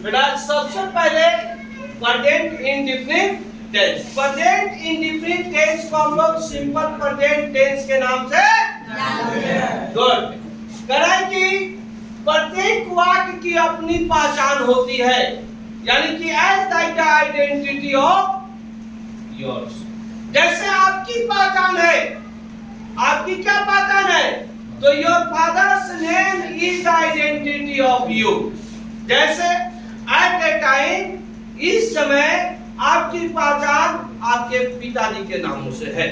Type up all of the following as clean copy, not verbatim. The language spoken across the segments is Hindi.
बेटा सबसे पहले present indefinite tense, present indefinite tense को हम लोग सिंपल प्रेजेंट टेंस के नाम से जानते हैं। गुड। करें कि प्रत्येक वाक्य की अपनी पहचान होती है, यानी कि as the identity of yours. जैसे आपकी पहचान है, आपकी क्या पहचान है? तो your father's name is the identity of you. जैसे एट ए टाइम, इस समय आपकी पहचान आपके पिताजी के नामों से है।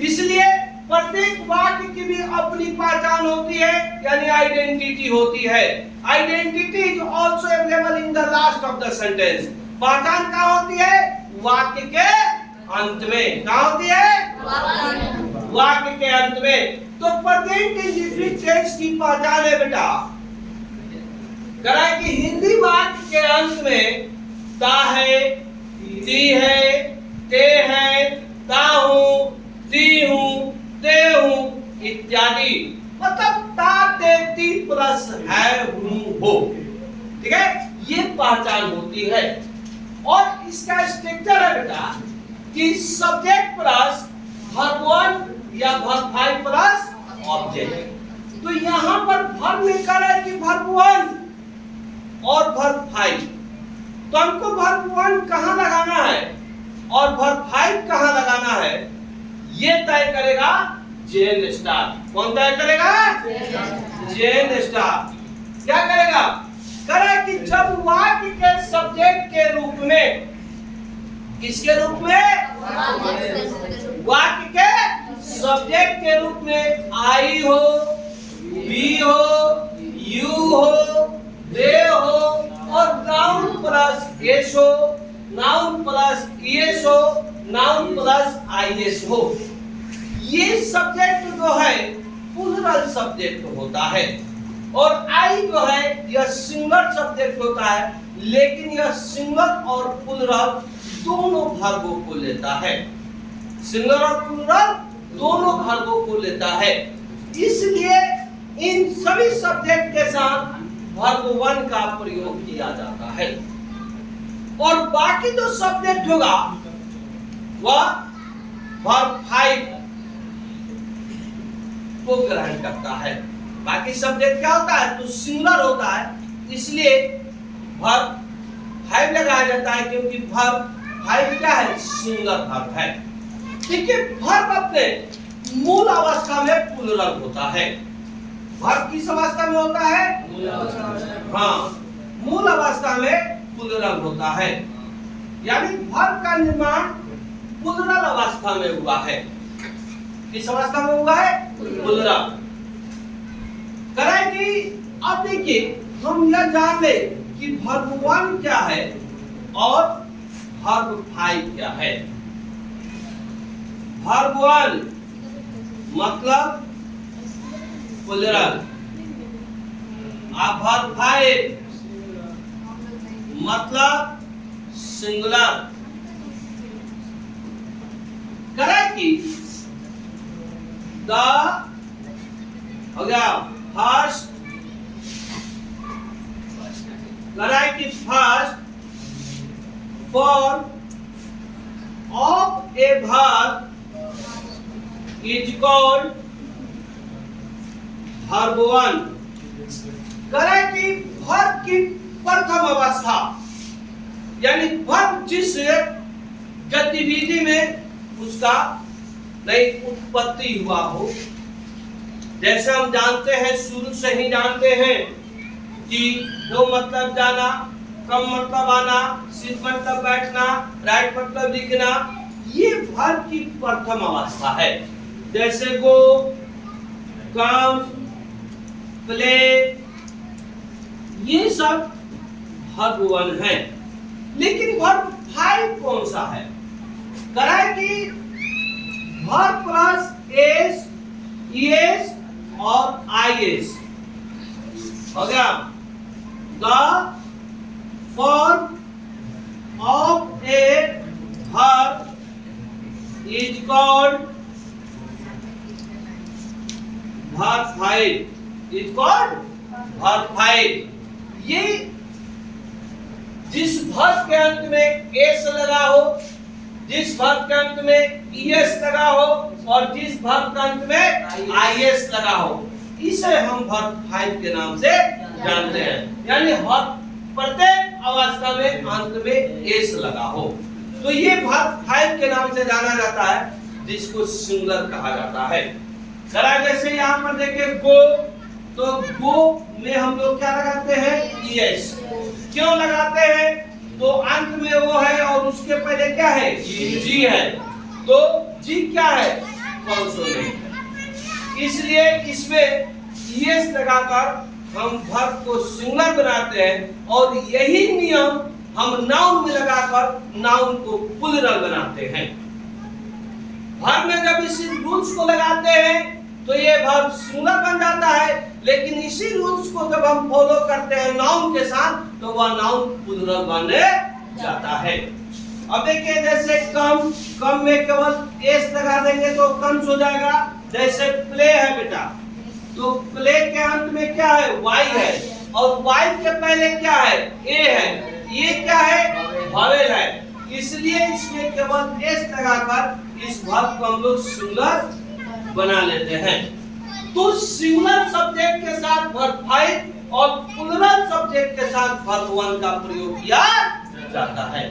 इसलिए प्रत्येक वाक्य की भी अपनी पहचान होती है, यानी आइडेंटिटी होती है। Identity is also available in the last of the sentence. पहचान कहाँ होती है? वाक्य के अंत में। कहाँ होती है? वाक्य के अंत में। तो प्रेजेंट इंडेफिनिट टेंस की पहचान है बेटा, कराए कि हिंदी वाक्य के अंत में ता है, ती है, ते है, ता हूं, ती हूं, ते हूं इत्यादि, मतलब ता ते ती प्लस है, हूं, हो। ठीक है, ये पहचान होती है। और इसका स्ट्रक्चर है बेटा कि सब्जेक्ट प्लस वर्ब वन या वर्ब फाइव प्लस ऑब्जेक्ट। तो यहां पर वर्ब लिखा है कि वर्ब वन और वर्ब फाइव, तो हमको वर्ब वन कहां लगाना है और वर्ब फाइव कहां लगाना है, ये तय करेगा जेन स्टार। कौन तय करेगा? जेन स्टार। क्या करेगा? करे कि जब वाक्य के सब्जेक्ट के रूप में, किसके रूप में? वाक्य के सब्जेक्ट के रूप में आई हो, बी हो, यू हो, दे हो और नाउन प्लस एस हो, नाउन प्लस ईएस हो, नाउन प्लस आईएस हो। ये सब्जेक्ट जो है प्लूरल सब्जेक्ट होता है, और आई जो है यह सिंगुलर सब्जेक्ट होता है, लेकिन यह सिंगुलर और प्लूरल दोनों वर्गों को लेता है। सिंगुलर और प्लूरल दोनों वर्गों को लेता है। इसलिए इन सभी सब्जेक्ट के साथ वर्ब वन का प्रयोग किया जाता है, और बाकी जो सब्जेक्ट होगा वह वर्ब फाइव को ग्रहण करता है। बाकी सब्जेक्ट क्या होता है? तो सिंगुलर होता है, इसलिए वर्ब फाइव लगाया जाता है, क्योंकि वर्ब फाइव क्या है? सिंगुलर वर्ब है। ठीक है, वर्ब अपने मूल अवस्था में प्लूरल होता है। वर्ब किस अवस्था में होता है? हाँ, मूल अवस्था में प्लूरल होता है, यानी वर्ब का निर्माण प्लूरल अवस्था में हुआ है। किस अवस्था में हुआ है? प्लूरल। करें कि अब देखिए हम यह जान ले कि वर्ब वन क्या है और वर्ब फाइव क्या है। वर्ब वन मतलब प्लूरल, वर्ब फाइव मतलब सिंगुलर। करें कि द हो गया फर्स्ट, करें कि first form of a verb is called verb one. करें कि वर्ब की प्रथम अवस्था, यानी वर्ब जिस गतिविधि में उसका नई उत्पत्ति हुआ हो। जैसे हम जानते हैं, शुरू से ही जानते हैं कि दो मतलब जाना, कम मतलब आना, सिर्फ मतलब बैठना, राइट मतलब लिखना, ये वर्ब की प्रथम अवस्था है। जैसे गो, कम, प्ले, ये सब वर्ब वन है। लेकिन वर्ब फाइव कौन सा है? कराए कि वर्ब प्लस एस, ईएस और आईएस हो गया। The form of a verb is called verb five, is called verb 5। ये जिस वर्ब के अंत में एस लगा हो, जिस वर्ब के अंत में ईएस लगा हो और जिस वर्ब के अंत में आईएस लगा हो, इसे हम वर्ब 5 के नाम से जानते हैं। यानी प्रत्येक अवस्था में अंत में एस लगा हो, तो ये वर्ब 5 के नाम से जाना जाता है, जिसको सिंगुलर कहा जाता है। जरा जैसे यहाँ पर देखें गो, तो गो में हम लोग क्या लगाते हैं? ईएस। क्यों लगाते हैं? तो अंत में वो है और उसके पहले क्या है? जी है। तो जी क्या है? कॉन्सोनेंट। इसलिए इसमें ईएस लगाकर हम वर्ब को सिंगुलर बनाते हैं, और यही नियम हम नाउन में लगाकर नाउन को प्लूरल बनाते हैं। वर्ब में जब इस रूल्स को लगाते हैं तो ये वर्ब सिंगुलर बन जाता है, लेकिन इसी रूल्स को जब हम फॉलो करते हैं नाउन के साथ, तो वह नाउन प्लूरल बन जाता है। अब देखिए जैसे कम में केवल एस लगा देंगे तो कम्स हो जाएगा। जैसे प्ले है बेटा, तो प्ले के अंत में क्या है? वाई है, और वाई के पहले क्या है? ए है। ये क्या है? वावेल है। इसलिए इसमें केवल एस लगाकर इस वर्ब को हम लोग सिंगुलर बना लेते हैं। तो सिंगुलर सब्जेक्ट के साथ वर्ब 5 और प्लूरल सब्जेक्ट के साथ वर्ब 1 का प्रयोग किया जाता है।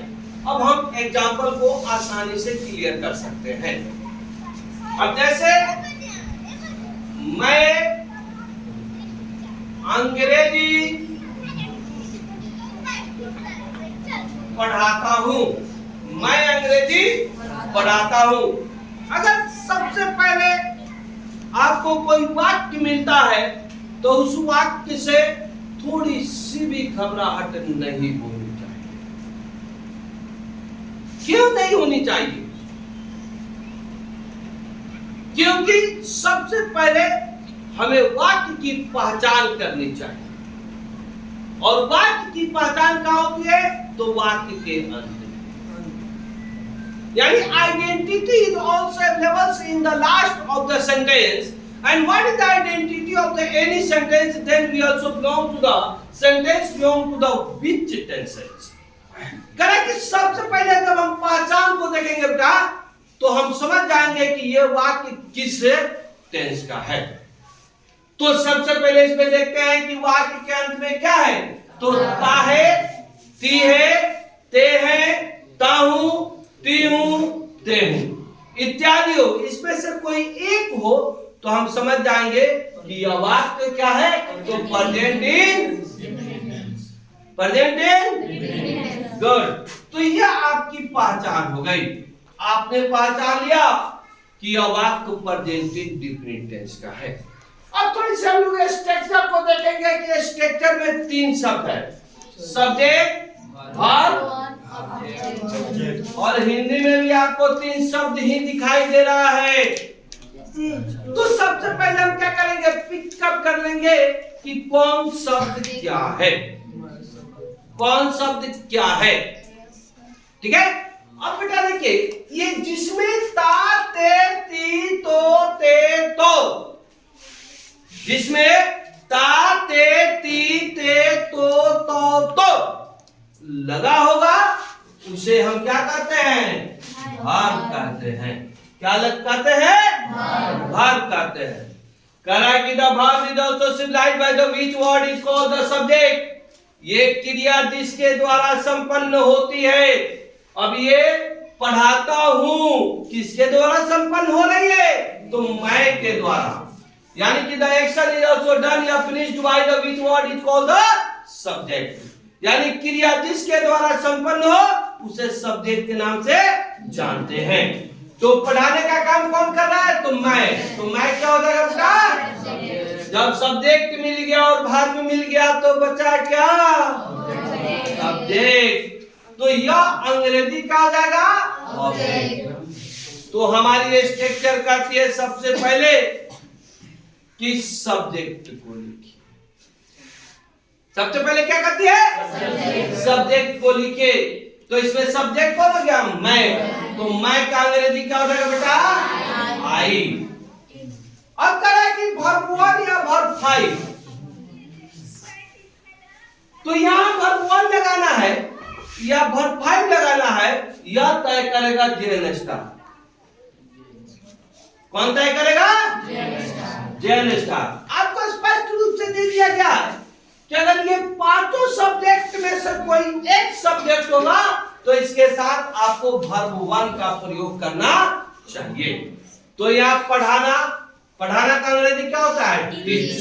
अब हम एग्जांपल को आसानी से क्लियर कर सकते हैं। अब जैसे मैं अंग्रेजी पढ़ाता हूँ, मैं अंग्रेजी पढ़ाता हूँ। अगर सबसे पहले आपको कोई वाक्य मिलता है तो उस वाक्य से थोड़ी सी भी घबराहट नहीं होनी चाहिए। क्यों नहीं होनी चाहिए? क्योंकि सबसे पहले हमें वाक्य की पहचान करनी चाहिए, और वाक्य की पहचान कहाँ होती है? तो वाक्य के अंत में। यानी identity is also available in the last of the sentence, and what is the identity of the any sentence? Then we also belong to the sentence belong to the which tenses. करें कि सबसे पहले जब हम पहचान को देखेंगे बेटा, तो हम समझ जाएंगे कि ये वाक्य किस टेंस का है। तो सबसे पहले इसमें देखते हैं कि वाक्य के अंत में क्या है? तो ता है, ती है, ते है, ताहू, ती हूं, ते हूं इत्यादि हो। इसमें से कोई एक हो तो हम समझ जाएंगे कि यह वाक्य क्या है? तो प्रेजेंट इन गुड। तो यह आपकी पहचान हो गई। आपने पहचान लिया कि यह वाक्य प्रेजेंट इन डिफिनिट टेंस का है। अब थोड़ी सी हम लोग स्ट्रक्चर को देखेंगे कि स्ट्रक्चर में 3 शब्द है: सब्जेक्ट, वर्ब और हिंदी में भी आपको 3 शब्द ही दिखाई दे रहा है। तो सबसे पहले हम क्या करेंगे? पिकअप कर लेंगे कि कौन शब्द क्या है, कौन शब्द क्या है। ठीक है। अब बेटा देखिए, ये जिसमें ता, ते, ती, तो, ते, तो, जिसमें ता, ते, ती, ते, तो लगा होगा, उसे हम क्या कहते हैं? वर्ब कहते हैं। क्या कहते हैं? वर्ब कहते हैं। करा कि the verb is also symbolized by the which word is called the subject. ये क्रिया जिसके द्वारा संपन्न होती है। अब ये पढ़ाता हूं, किसके द्वारा संपन्न हो रही है? तो मैं के द्वारा। यानी कि the action is also done या finished by the which word is called the subject. यानी क्रिया जिसके द्वारा संपन्न हो उसे सब्जेक्ट के नाम से जानते हैं। तो पढ़ाने का काम कौन कर रहा है? तो मैं। तो मैं क्या हो जाएगा बेटा? जब सब्जेक्ट मिल गया और वर्ब मिल गया तो बचा क्या? सब्जेक्ट। तो यह अंग्रेजी का आ जाएगा ऑब्जेक्ट। तो हमारी स्ट्रक्चर कहती है सबसे पहले कि सब्जेक्ट को लिखिए। सबसे पहले क्या करती है? सब्जेक्ट को लिखे। तो इसमें सब्जेक्ट कौन हो गया? मैं। तो मैं का अंग्रेजी क्या हो जाएगा बेटा? आई। अब करें कि वर्ब 1 या वर्ब 5। तो यहाँ वर्ब 1 लगाना है या वर्ब 5 लगाना है, यह तय करेगा जेएन स्टार। कौन तय करेगा? JN star. आपको स्पष्ट रूप से दे दिया गया है कि अगर ये पांचों सब्जेक्ट में से कोई एक सब्जेक्ट होगा तो इसके साथ आपको वर्ब 1 का प्रयोग करना चाहिए। तो यहाँ पढ़ाना, पढ़ाना का अंग्रेजी क्या होता है? टीच।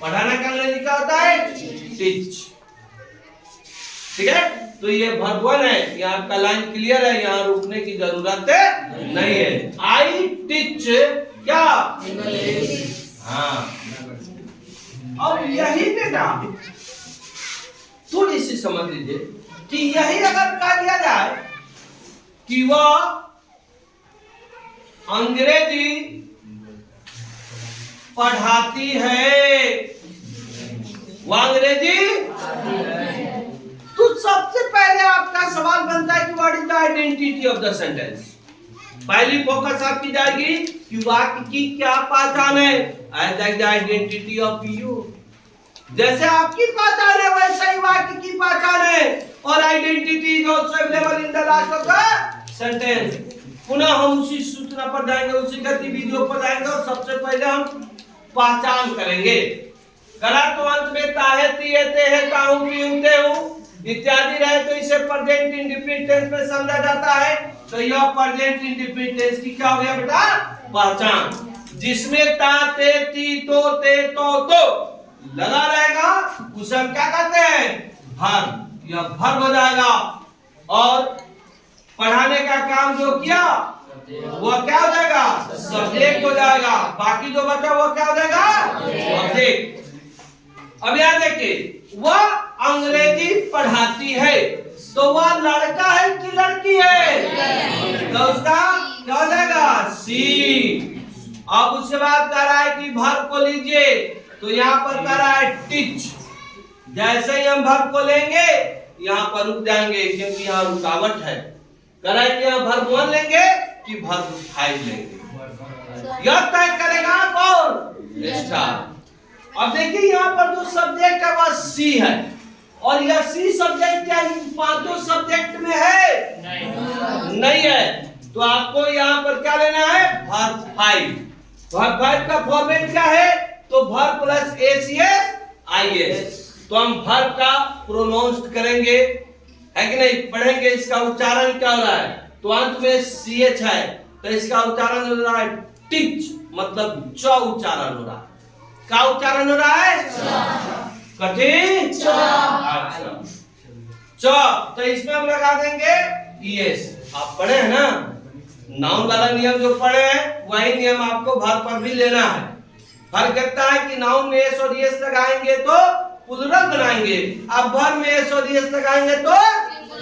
पढ़ाना का अंग्रेजी क्या होता है? टीच। ठीक है, तो ये वर्ब 1 है। यहाँ आपका लाइन क्लियर है, यहाँ रुकने की जरूरत नहीं है। आई टीच क्या? इंग्लिश। हाँ, अब यही बेटा थोड़ी सी समझ लीजिए कि यही अगर कहा दिया जाए कि वह अंग्रेजी पढ़ाती है, वह अंग्रेजी, तो सबसे पहले आपका सवाल बनता है कि what is the identity of the sentence. पहली फोकस आपकी जाएगी कि वाक्य की क्या पहचान है, as the identity of you. जैसे आपकी पहचान है वैसे ही वाक्य की पहचान है, और identity is also available in the last of the sentence. पुनः हम उसी सूचना पर जाएंगे, उसी गतिविधियों पर जाएंगे और सबसे पहले हम पहचान करेंगे। करा तो अंत में ताहे तिये ते है ताहू पीहू ते हूं इत्यादि रहे तो इसे प्रेजेंट इंडेफिनिट टेंस में समझा जाता है। तो यह प्रेजेंट इंडेफिनिट टेंस की क्या हो गया बेटा? पहचान। जिसमें ता ते ती तो ते तो लगा रहेगा उसे हम क्या कहते हैं? वर्ब। यह वर्ब हो जाएगा। और पढ़ाने का काम जो किया वो क्या हो जाएगा? सब्जेक्ट हो जाएगा। बाकी जो बचा वो क्या हो जाएगा? ऑब्जेक्ट। अब यहाँ देखिए, वह अंग्रेजी पढ़ाती है, तो वह लड़का है कि लड़की है? तो उसका क्या हो जाएगा? सी। अब उसके बाद कह रहा है कि वर्ब को लीजिए, तो यहाँ पर कह रहा है टीच। जैसे ही हम वर्ब को लेंगे यहाँ पर रुक जाएंगे क्योंकि यहाँ रुकावट है। कह रहा है कि यहाँ वर्ब 1 लेंगे कि वर्ब 5 लेंगे, यह तय करेगा कौन? स्टार। अब देखिए यहाँ पर जो सब्जेक्ट है वह सी है, और यह सी सब्जेक्ट क्या इन पांचों सब्जेक्ट में है? नहीं है। तो आपको यहाँ पर क्या लेना है? वर्ब 5। वर्ब 5 का फॉर्मेट क्या है? तो वर्ब प्लस एसीएस आईएस। तो हम वर्ब का प्रोनाउंस करेंगे, है कि नहीं? पढ़ेंगे इसका उच्चारण क्या हो रहा है। तो अंत में सीएच है, तो इसका उच्चारण हो रहा है टीच, मतलब च उच्चारण हो रहा है। क्या उच्चारण हो रहा है? कठिन च। अच्छा, च। तो इसमें हम लगा देंगे ईएस। आप पढ़े हैं ना, नाउन वाला नियम जो पढ़े हैं वही नियम आपको वर्ब पर भी लेना है। फर्क करता है कि नाउन में एस और ईएस लगाएंगे तो प्लूरल बनाएंगे, अब वर्ब में एस और ईएस लगाएंगे तो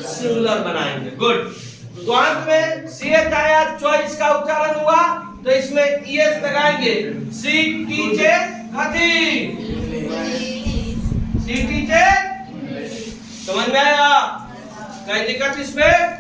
सिंगुलर बनाएंगे। गुड। तो अंत में सीएच आया, चॉइस का उच्चारण हुआ, तो इसमें ईएस लगाएंगे। सी टीचे कथी? सी टीचे। समझ में आया? कोई दिक्कत इसमें?